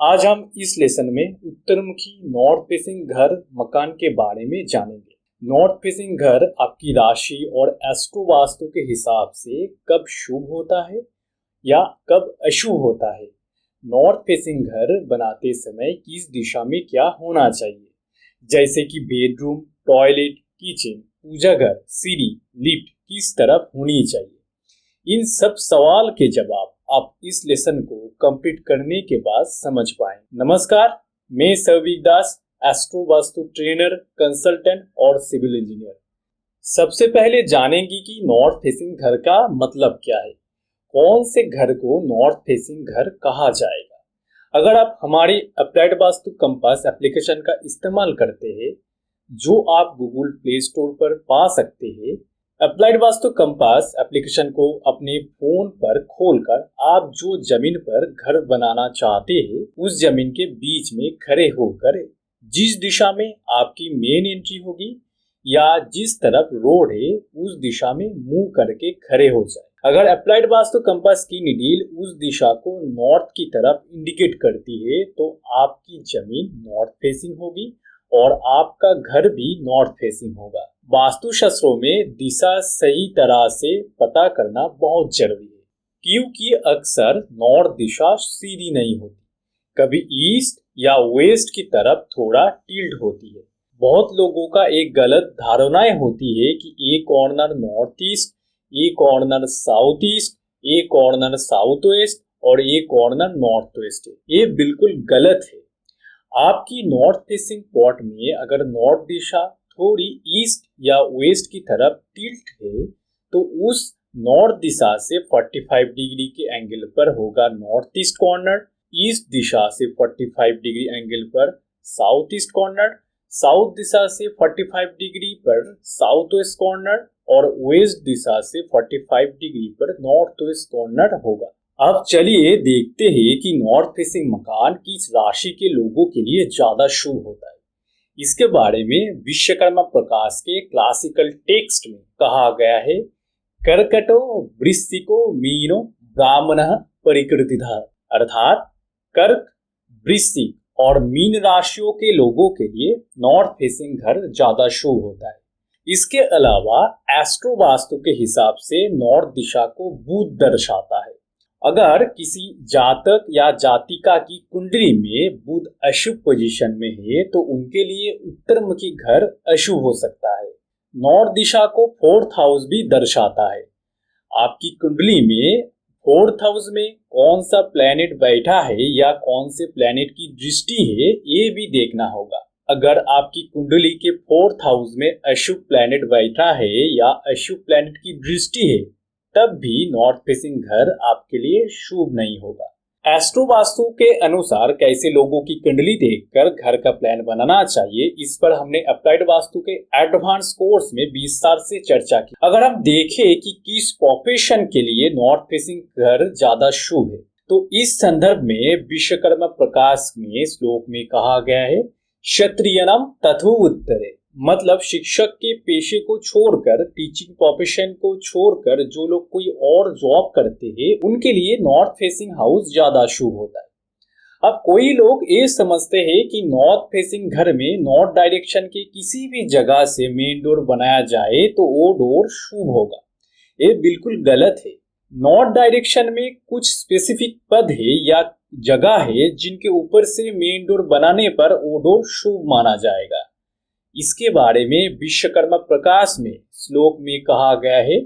आज हम इस लेसन में उत्तरमुखी नॉर्थ फेसिंग घर मकान के बारे में जानेंगे। नॉर्थ फेसिंग घर आपकी राशि और एस्ट्रो वास्तु के हिसाब से कब शुभ होता है या कब अशुभ होता है। नॉर्थ फेसिंग घर बनाते समय किस दिशा में क्या होना चाहिए, जैसे कि बेडरूम, टॉयलेट, किचन, पूजा घर, सीढ़ी, लिफ्ट किस तरफ होनी चाहिए। इन सब सवाल के जवाब आप इस लेसन को कंप्लीट करने के बाद समझ पाए। नमस्कार, मैं सौविक दास, एस्ट्रो वास्तु ट्रेनर, कंसल्टेंट और सिविल इंजीनियर। सबसे पहले जानेंगे कि नॉर्थ फेसिंग घर का मतलब क्या है, कौन से घर को नॉर्थ फेसिंग घर कहा जाएगा। अगर आप हमारी अप्लाइड वास्तु कंपास एप्लीकेशन का इस्तेमाल करते हैं, जो आप गूगल प्ले स्टोर पर पा सकते हैं, अप्लाइड वास्तु कंपास एप्लीकेशन को अपने फोन पर खोलकर आप जो जमीन पर घर बनाना चाहते हैं, उस जमीन के बीच में खड़े होकर जिस दिशा में आपकी मेन एंट्री होगी या जिस तरफ रोड है, उस दिशा में मुंह करके खड़े हो जाए। अगर अप्लाइड वास्तु कंपास की नीडल उस दिशा को नॉर्थ की तरफ इंडिकेट करती है, तो आपकी जमीन नॉर्थ फेसिंग होगी और आपका घर भी नॉर्थ फेसिंग होगा। वास्तु शास्त्रों में दिशा सही तरह से पता करना बहुत जरूरी है, क्योंकि अक्सर नॉर्थ दिशा सीधी नहीं होती, कभी ईस्ट या वेस्ट की तरफ थोड़ा टिल्ट होती है। बहुत लोगों का एक गलत धारणाएं होती है कि एक कॉर्नर नॉर्थ ईस्ट, एक कॉर्नर साउथ ईस्ट, एक कॉर्नर साउथ वेस्ट और एक कॉर्नर नॉर्थ वेस्ट है। ये बिल्कुल गलत है। आपकी नॉर्थ फेसिंग प्लॉट में अगर नॉर्थ दिशा थोड़ी ईस्ट या वेस्ट की तरफ टिल्ट है, तो उस नॉर्थ दिशा से 45 डिग्री के एंगल पर होगा नॉर्थ ईस्ट कॉर्नर, ईस्ट दिशा से 45 डिग्री एंगल पर साउथ ईस्ट कॉर्नर, साउथ दिशा से 45 डिग्री पर साउथ वेस्ट कॉर्नर और वेस्ट दिशा से 45 डिग्री पर नॉर्थ वेस्ट कॉर्नर होगा। अब चलिए देखते हैं कि नॉर्थ फेसिंग मकान किस राशि के लोगों के लिए ज्यादा शुभ होता है। इसके बारे में विश्वकर्मा प्रकाश के क्लासिकल टेक्स्ट में कहा गया है, कर्कटो वृश्चिको मीनो ब्राह्मणः परिकृतितः, अर्थात कर्क, वृश्चिक और मीन राशियों के लोगों के लिए नॉर्थ फेसिंग घर ज्यादा शुभ होता है। इसके अलावा एस्ट्रो वास्तु के हिसाब से नॉर्थ दिशा को बुध दर्शाता है। अगर किसी जातक या जातिका की कुंडली में बुध अशुभ पोजीशन में है, तो उनके लिए उत्तरमुखी घर अशुभ हो सकता है। नॉर्थ दिशा को 4th हाउस भी दर्शाता है। आपकी कुंडली में 4th हाउस में कौन सा प्लैनेट बैठा है या कौन से प्लैनेट की दृष्टि है, ये भी देखना होगा। अगर आपकी कुंडली के 4th हाउस में अशुभ प्लैनेट बैठा है या अशुभ प्लैनेट की दृष्टि है, तब भी नॉर्थ फेसिंग घर आपके लिए शुभ नहीं होगा। एस्ट्रो वास्तु के अनुसार कैसे लोगों की कुंडली देखकर घर का प्लान बनाना चाहिए, इस पर हमने अप्लाइड वास्तु के एडवांस कोर्स में विस्तार से चर्चा की। अगर हम देखें कि किस प्रोफेशन के लिए नॉर्थ फेसिंग घर ज्यादा शुभ है, तो इस संदर्भ में विश्वकर्मा प्रकाश में श्लोक में कहा गया है, क्षत्रियनम तथो उत्तरे, मतलब शिक्षक के पेशे को छोड़कर, टीचिंग प्रोफेशन को छोड़कर जो लोग कोई और जॉब करते हैं, उनके लिए नॉर्थ फेसिंग हाउस ज्यादा शुभ होता है। अब कोई लोग ये समझते हैं कि नॉर्थ फेसिंग घर में नॉर्थ डायरेक्शन के किसी भी जगह से मेन डोर बनाया जाए तो वो डोर शुभ होगा। ये बिल्कुल गलत है। नॉर्थ डायरेक्शन में कुछ स्पेसिफिक पद है या जगह है जिनके ऊपर से मेन डोर बनाने पर वो डोर शुभ माना जाएगा। इसके बारे में विश्वकर्मा प्रकाश में श्लोक में कहा गया है,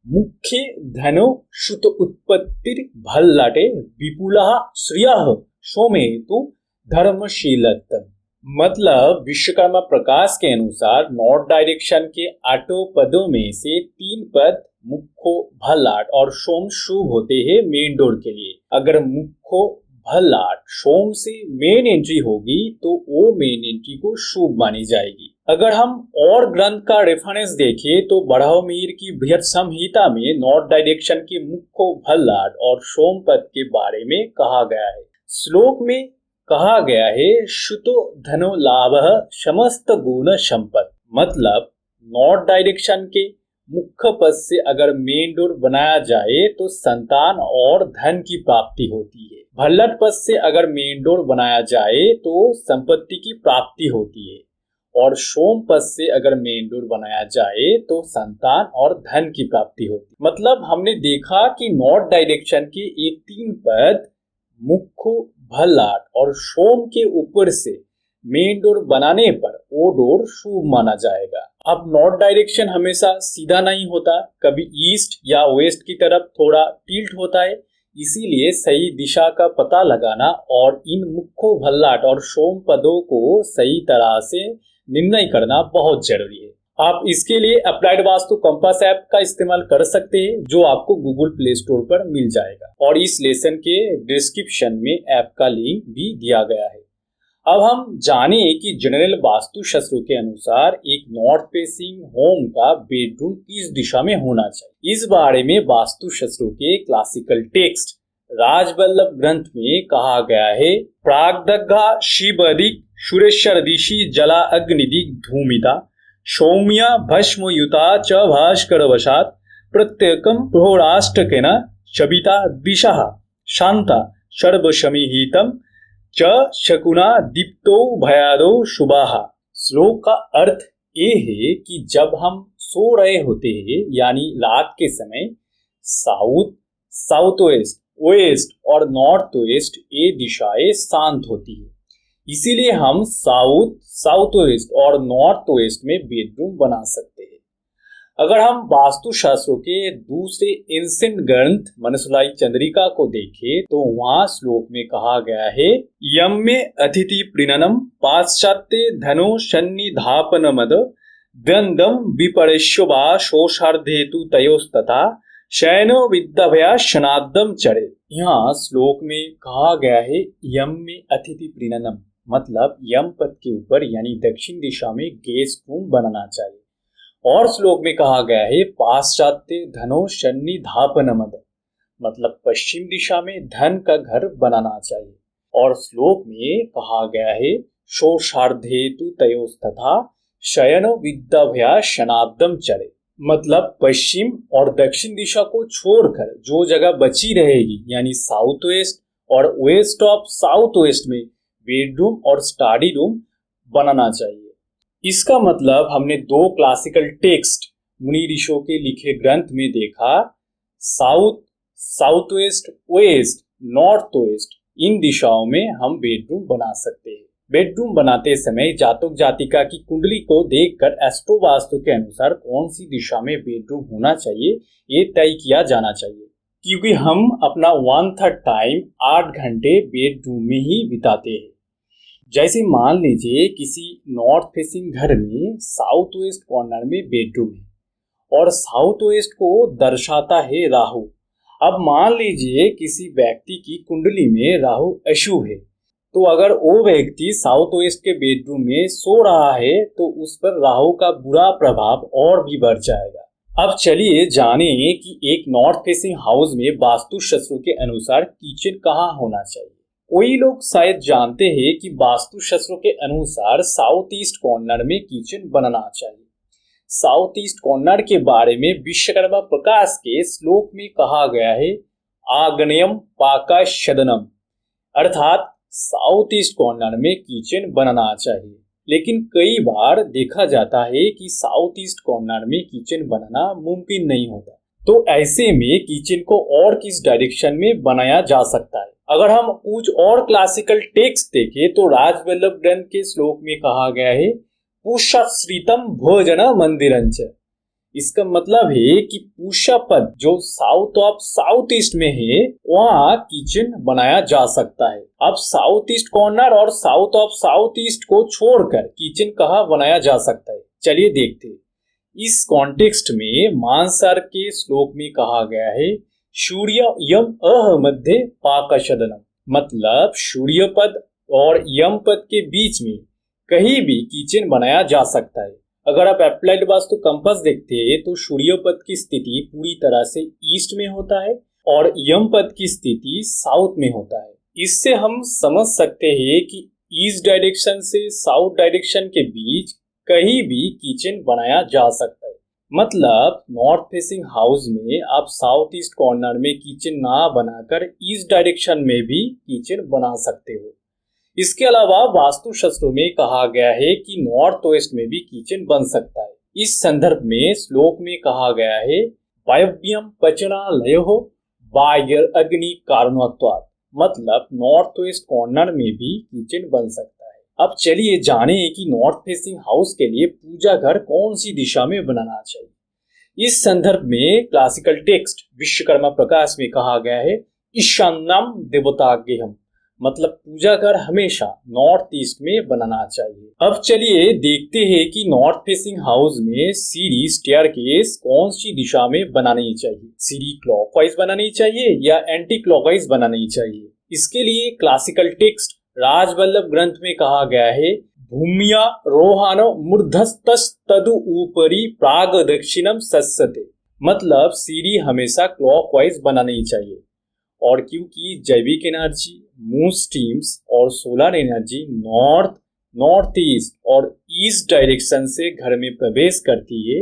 मुख्य धनो शुत उत्पत्तिर भल्लाटे विपुलः श्रियः सोमेतु धर्मशीलत्तम। मतलब विश्वकर्मा प्रकाश के अनुसार नॉर्थ डायरेक्शन के 8 पदों में से 3 पद मुख्य, भल्लाट और सोम शुभ होते हैं मेन डोर के लिए। अगर मुख्य, भल्लाट, सोम से मेन एंट्री होगी तो वो मेन एंट्री को शुभ मानी जाएगी। अगर हम और ग्रंथ का रेफरेंस देखें तो बरहमीर की बृहत संहिता में नॉर्थ डायरेक्शन के मुख्य, भल्लाट और सोम पद के बारे में कहा गया है। श्लोक में कहा गया है, शुतो धनो लाभः समस्त गुण संपत्, मतलब नॉर्थ डायरेक्शन के मुख्य पद से अगर मेन डोर बनाया जाए तो संतान और धन की प्राप्ति होती है। भल्लट पद से अगर मेन डोर बनाया जाए तो संपत्ति की प्राप्ति होती है। और सोम पद से अगर मेन डोर बनाया जाए तो संतान और धन की प्राप्ति होती है। मतलब हमने देखा कि नॉर्थ डायरेक्शन के ये 3 पद मुख्य, भल्लाट और सोम के ऊपर से मेन डोर बनाने पर वो डोर शुभ माना जाएगा। अब नॉर्थ डायरेक्शन हमेशा सीधा नहीं होता, कभी ईस्ट या वेस्ट की तरफ थोड़ा टिल्ट होता है। इसीलिए सही दिशा का पता लगाना और इन मुख्य, भल्लाट और सोम पदों को सही तरह से निर्णय करना बहुत जरूरी है। आप इसके लिए अप्लाइड वास्तु कंपास ऐप का इस्तेमाल कर सकते हैं, जो आपको गूगल प्ले स्टोर पर मिल जाएगा और इस लेसन के डिस्क्रिप्शन में ऐप का लिंक भी दिया गया है। अब हम जाने कि जनरल वास्तु शास्त्र के अनुसार एक नॉर्थ फेसिंग होम का बेडरूम किस दिशा में होना चाहिए। इस बारे में वास्तु शास्त्र के क्लासिकल टेक्स्ट राजवल्लभ ग्रंथ में कहा गया है, प्राग्दग्धा शिवदिक सुरेश्वर दिशि जला अग्निदिक धूमिता सौम्या भस्मयुता च भास्कर वशात प्रत्येकम प्रहोराष्टकेन शबिता दिशा शांता सर्वसमिहितम च शकुना दीप्तो भयादो शुभाः। श्लोक का अर्थ ये है कि जब हम सो रहे होते हैं यानी रात के समय साउथ, साउथ वेस्ट, वेस्ट और नॉर्थ वेस्ट ये दिशाएं शांत होती है। इसीलिए हम साउथ, साउथ वेस्ट और नॉर्थ वेस्ट में बेडरूम बना सकते हैं। अगर हम वास्तु शास्त्रों के दूसरे एंशिएंट ग्रंथ मनुस्मृति चंद्रिका को देखें तो वहां श्लोक में कहा गया है, यम में अतिथि प्रीणनम पाश्चात्य धनो सन्निधापनमद द्वंद्वम विपरेश्वा शोषार्धेतु तयोस्तथा शयनो विद्याभया शनादम चढ़े। यहाँ श्लोक में कहा गया है यम में अतिथि प्रीणनम, मतलब यम पद के ऊपर यानी दक्षिण दिशा में गेस्ट रूम बनाना चाहिए। और श्लोक में कहा गया है पाश्चात्य धनो सन्निधापनमद, मतलब पश्चिम दिशा में धन का घर बनाना चाहिए। और श्लोक में कहा गया है शोषार्धेतु तयोस्तथा शयनो विद्याभया शनाब्दम चरे, मतलब पश्चिम और दक्षिण दिशा को छोड़कर जो जगह बची रहेगी यानी साउथ वेस्ट और वेस्ट ऑफ साउथ वेस्ट में बेडरूम और स्टडी रूम बनाना चाहिए। इसका मतलब हमने 2 क्लासिकल टेक्स्ट मुनि ऋषियों के लिखे ग्रंथ में देखा, south, south west, west, north west इन दिशाओं में हम बेडरूम बना सकते हैं। बेडरूम बनाते समय जातक जातिका की कुंडली को देखकर एस्ट्रो वास्तु के अनुसार कौन सी दिशा में बेडरूम होना चाहिए ये तय किया जाना चाहिए, क्योंकि हम अपना 1/3 टाइम 8 घंटे बेडरूम में ही बिताते हैं। जैसे मान लीजिए किसी नॉर्थ फेसिंग घर में साउथ वेस्ट कॉर्नर में बेडरूम है और साउथ वेस्ट को दर्शाता है राहु। अब मान लीजिए किसी व्यक्ति की कुंडली में राहु अशुभ है, तो अगर वो व्यक्ति साउथ वेस्ट के बेडरूम में सो रहा है तो उस पर राहु का बुरा प्रभाव और भी बढ़ जाएगा। अब चलिए जाने कि एक नॉर्थ फेसिंग हाउस में वास्तु शास्त्र के अनुसार किचन कहाँ होना चाहिए। कोई लोग शायद जानते हैं कि वास्तु शास्त्र के अनुसार साउथ ईस्ट कॉर्नर में किचन बनना चाहिए। साउथ ईस्ट कॉर्नर के बारे में विश्वकर्मा प्रकाश के श्लोक में कहा गया है, आग्नेयम पाकाशदनम, अर्थात साउथ ईस्ट कॉर्नर में किचन बनना चाहिए। लेकिन कई बार देखा जाता है कि साउथ ईस्ट कॉर्नर में किचन बनना मुमकिन नहीं होता, तो ऐसे में किचन को और किस डायरेक्शन में बनाया जा सकता है। अगर हम कुछ और क्लासिकल टेक्स्ट देखें तो राजवल्लभ ग्रंथ के श्लोक में कहा गया है, पुष्यश्रितम भोजन मंदिरंच। इसका मतलब है कि पुष्य पद जो साउथ ऑफ साउथ ईस्ट में है वहाँ किचन बनाया जा सकता है। अब साउथ ईस्ट कॉर्नर और साउथ ऑफ साउथ ईस्ट को छोड़कर किचन कहाँ बनाया जा सकता है, चलिए देखते हैं। इस कॉन्टेक्स्ट में मानसर के श्लोक में कहा गया है, सूर्य यम अह मध्य पाकशदनम, मतलब सूर्य पद और यम पद के बीच में कहीं भी किचन बनाया जा सकता है। अगर आप अप्लाइड वास्तु कंपास देखते हैं तो सूर्य पद की स्थिति पूरी तरह से ईस्ट में होता है और यम पद की स्थिति साउथ में होता है। इससे हम समझ सकते हैं कि ईस्ट डायरेक्शन से साउथ डायरेक्शन के बीच कहीं भी किचन बनाया जा सकता है। मतलब नॉर्थ फेसिंग हाउस में आप साउथ ईस्ट कॉर्नर में किचन ना बनाकर ईस्ट डायरेक्शन में भी किचन बना सकते हो। इसके अलावा वास्तुशास्त्र में कहा गया है कि नॉर्थ वेस्ट में भी किचन बन सकता है। इस संदर्भ में श्लोक में कहा गया है वायव्यम पचनालयो वायर अग्नि कारणत्वात्, मतलब नॉर्थ वेस्ट कॉर्नर में भी किचन बन सकता है। अब चलिए जाने कि नॉर्थ फेसिंग हाउस के लिए पूजा घर कौन सी दिशा में बनाना चाहिए। इस संदर्भ में क्लासिकल टेक्स्ट विश्वकर्मा प्रकाश में कहा गया है ईशान्यम देवताग्यहम, मतलब पूजा घर हमेशा नॉर्थ ईस्ट में बनाना चाहिए। अब चलिए देखते हैं कि नॉर्थ फेसिंग हाउस में सीढ़ी स्टेयरकेस कौन सी दिशा में बनानी चाहिए। सीढ़ी क्लॉकवाइज बनानी चाहिए या एंटी क्लॉकवाइज बनानी चाहिए। इसके लिए क्लासिकल टेक्स्ट राजवल्लभ ग्रंथ में कहा गया है भूमिया रोहानो मूर्धस्तस तदु ऊपरी प्राग दक्षिणम सस्यते, मतलब सीढ़ी हमेशा क्लॉकवाइज बनानी चाहिए। और क्योंकि जैविक एनर्जी, मून स्टीम्स और सोलर एनर्जी नॉर्थ ईस्ट और ईस्ट डायरेक्शन से घर में प्रवेश करती है,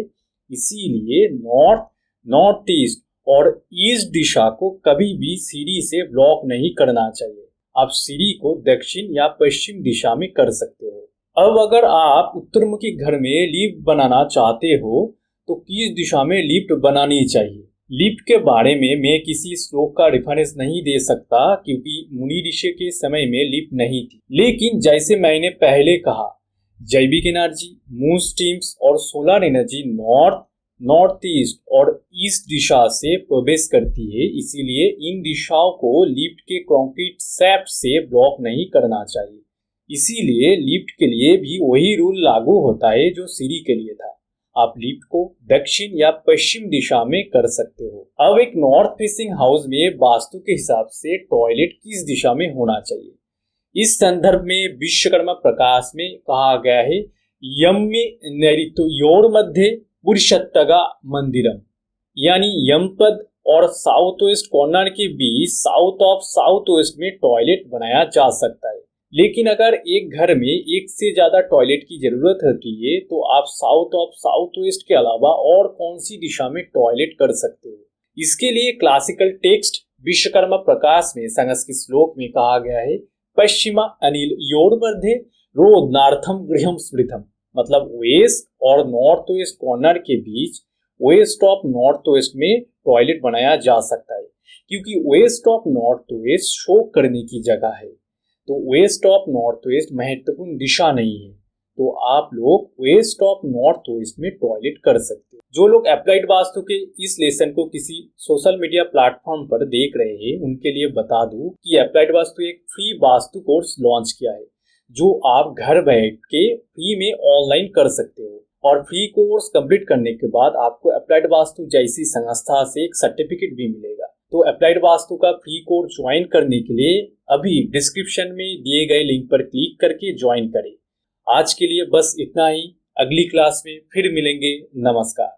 इसीलिए नॉर्थ ईस्ट और ईस्ट दिशा को कभी भी सीढ़ी से ब्लॉक नहीं करना चाहिए। आप सीढ़ी को दक्षिण या पश्चिम दिशा में कर सकते हो। अब अगर आप उत्तरमुखी घर में लिफ्ट बनाना चाहते हो तो किस दिशा में लिफ्ट बनानी चाहिए। लिफ्ट के बारे में मैं किसी श्लोक का रेफरेंस नहीं दे सकता क्योंकि मुनि ऋषि के समय में लिफ्ट नहीं थी, लेकिन जैसे मैंने पहले कहा जैविक एनर्जी, मून स्टीम्स और सोलर एनर्जी नॉर्थ ईस्ट और ईस्ट दिशा से प्रवेश करती है, इसीलिए इन दिशाओं को लिफ्ट के कंक्रीट शैफ्ट से ब्लॉक नहीं करना चाहिए। इसीलिए लिफ्ट के लिए भी वही रूल लागू होता है जो सीढ़ी के लिए था। आप लिफ्ट को दक्षिण या पश्चिम दिशा में कर सकते हो। अब एक नॉर्थ फेसिंग हाउस में वास्तु के हिसाब से टॉयलेट किस दिशा में होना चाहिए। इस संदर्भ में विश्वकर्मा प्रकाश में कहा गया है यम्य नैऋत्योर मध्य पुरुषत्तगा मंदिरम, यानी यमपद और साउथ वेस्ट कॉर्नर के बीच साउथ वेस्ट में टॉयलेट बनाया जा सकता है। लेकिन अगर एक घर में एक से ज्यादा टॉयलेट की जरूरत होती है तो आप साउथ वेस्ट के अलावा और कौन सी दिशा में टॉयलेट कर सकते हो। इसके लिए क्लासिकल टेक्स्ट विश्वकर्मा प्रकाश में संस्कृत श्लोक में कहा गया है पश्चिमा अनिल योर मध्य रोदनार्थम गृहम स्मृतम, मतलब वेस्ट और नॉर्थ वेस्ट कॉर्नर के बीच वेस्ट ऑफ नॉर्थ वेस्ट में टॉयलेट बनाया जा सकता है, क्योंकि वेस्ट ऑफ नॉर्थ वेस्ट शोक करने की जगह है। तो वेस्ट ऑफ नॉर्थ वेस्ट महत्वपूर्ण दिशा नहीं है, तो आप लोग वेस्ट ऑफ नॉर्थ वेस्ट में टॉयलेट कर सकते हैं। जो लोग अप्लाइड वास्तु के इस लेसन को किसी सोशल मीडिया प्लेटफॉर्म पर देख रहे हैं उनके लिए बता दूं कि अप्लाइड वास्तु एक फ्री वास्तु कोर्स लॉन्च किया है जो आप घर बैठ के फ्री में ऑनलाइन कर सकते हो। और फ्री कोर्स कंप्लीट करने के बाद आपको अप्लाइड वास्तु जैसी संस्था से एक सर्टिफिकेट भी मिलेगा। तो अप्लाइड वास्तु का फ्री कोर्स ज्वाइन करने के लिए अभी डिस्क्रिप्शन में दिए गए लिंक पर क्लिक करके ज्वाइन करें। आज के लिए बस इतना ही, अगली क्लास में फिर मिलेंगे। नमस्कार।